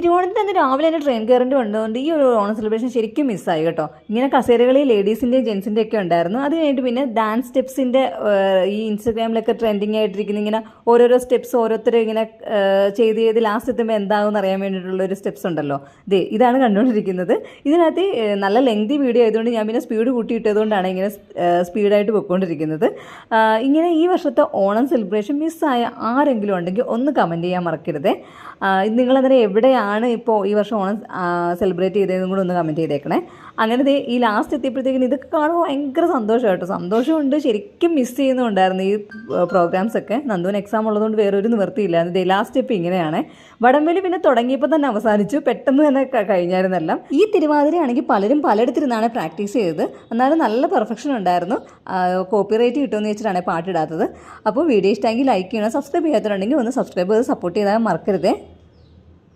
തിരുവോണത്തിന് അന്ന് രാവിലെ തന്നെ ട്രെയിൻ കയറേണ്ടി വന്നതുകൊണ്ട് ഈ ഒരു ഓണം സെലിബ്രേഷൻ ശരിക്കും മിസ്സായി കേട്ടോ. ഇങ്ങനെ കസേരകളിൽ ലേഡീസിൻ്റെയും ജെൻസിൻ്റെ ഒക്കെ ഉണ്ടായിരുന്നു. അത് കഴിഞ്ഞിട്ട് പിന്നെ ഡാൻസ് സ്റ്റെപ്സിൻ്റെ ഈ ഇൻസ്റ്റഗ്രാമിലൊക്കെ ട്രെൻഡിങ് ആയിട്ടിരിക്കുന്ന ഇങ്ങനെ ഓരോരോ സ്റ്റെപ്സ് ഓരോരുത്തരും ഇങ്ങനെ ചെയ്ത് ലാസ്റ്റ് എത്തുമ്പോൾ എന്താകുമെന്ന് അറിയാൻ വേണ്ടിയിട്ടുള്ളൊരു സ്റ്റെപ്സ് ഉണ്ടല്ലോ. ഇതാണ് കണ്ടുകൊണ്ടിരിക്കുന്നത്. ഇതിനകത്ത് നല്ല ലെങ്തി വീഡിയോ ആയതുകൊണ്ട് ഞാൻ പിന്നെ സ്പീഡ് കൂട്ടിയിട്ടതുകൊണ്ടാണ് ഇങ്ങനെ സ്പീഡായിട്ട് പോയിക്കൊണ്ടിരിക്കുന്നത്. ഇങ്ങനെ ഈ വർഷത്തെ ഓണം സെലിബ്രേഷൻ മിസ്സായ ആരെങ്കിലും ഉണ്ടെങ്കിൽ ഒന്ന് കമൻറ്റ് ചെയ്യാൻ മറക്കരുത്. നിങ്ങളന്നേരം എവിടെയാണ് ഇപ്പോൾ ഈ വർഷം ഓണം സെലിബ്രേറ്റ് ചെയ്തതെന്നും കൂടെ ഒന്ന് കമൻറ്റ് ചെയ്തേക്കണേ. അങ്ങനെ ഈ ലാസ്റ്റ് എത്തിയപ്പോഴത്തേക്കിന് ഇതൊക്കെ കാണുമ്പോൾ ഭയങ്കര സന്തോഷം കേട്ടോ. സന്തോഷമുണ്ട്, ശരിക്കും മിസ് ചെയ്യുന്നുണ്ടായിരുന്നു ഈ പ്രോഗ്രാംസൊക്കെ. നന്ദുവിന് എക്സാം ഉള്ളതുകൊണ്ട് വേറൊരു നിവൃത്തിയില്ലായിരുന്നു. ലാസ്റ്റ് ഇപ്പോൾ ഇങ്ങനെയാണ്. വടംവലി പിന്നെ തുടങ്ങിയപ്പോൾ തന്നെ അവസാനിച്ചു, പെട്ടെന്ന് തന്നെ കഴിഞ്ഞായിരുന്നെല്ലാം. ഈ തിരുവാതിരയാണെങ്കിൽ പലരും പലയിടത്തിരുന്നാണ് പ്രാക്ടീസ് ചെയ്തത്. എന്നാലും നല്ല പെർഫെക്ഷൻ ഉണ്ടായിരുന്നു. കോപ്പിറൈറ്റ് കിട്ടുമെന്ന് വെച്ചിട്ടാണ് പാട്ടിടാത്തത്. അപ്പോൾ വീഡിയോ ഇഷ്ടമെങ്കിൽ ലൈക്ക് ചെയ്യണം. സബ്സ്ക്രൈബ് ചെയ്യാത്തതുണ്ടെങ്കിൽ ഒന്ന് സബ്സ്ക്രൈബ് ചെയ്ത് സപ്പോർട്ട് ചെയ്താൽ മറക്കരുത്.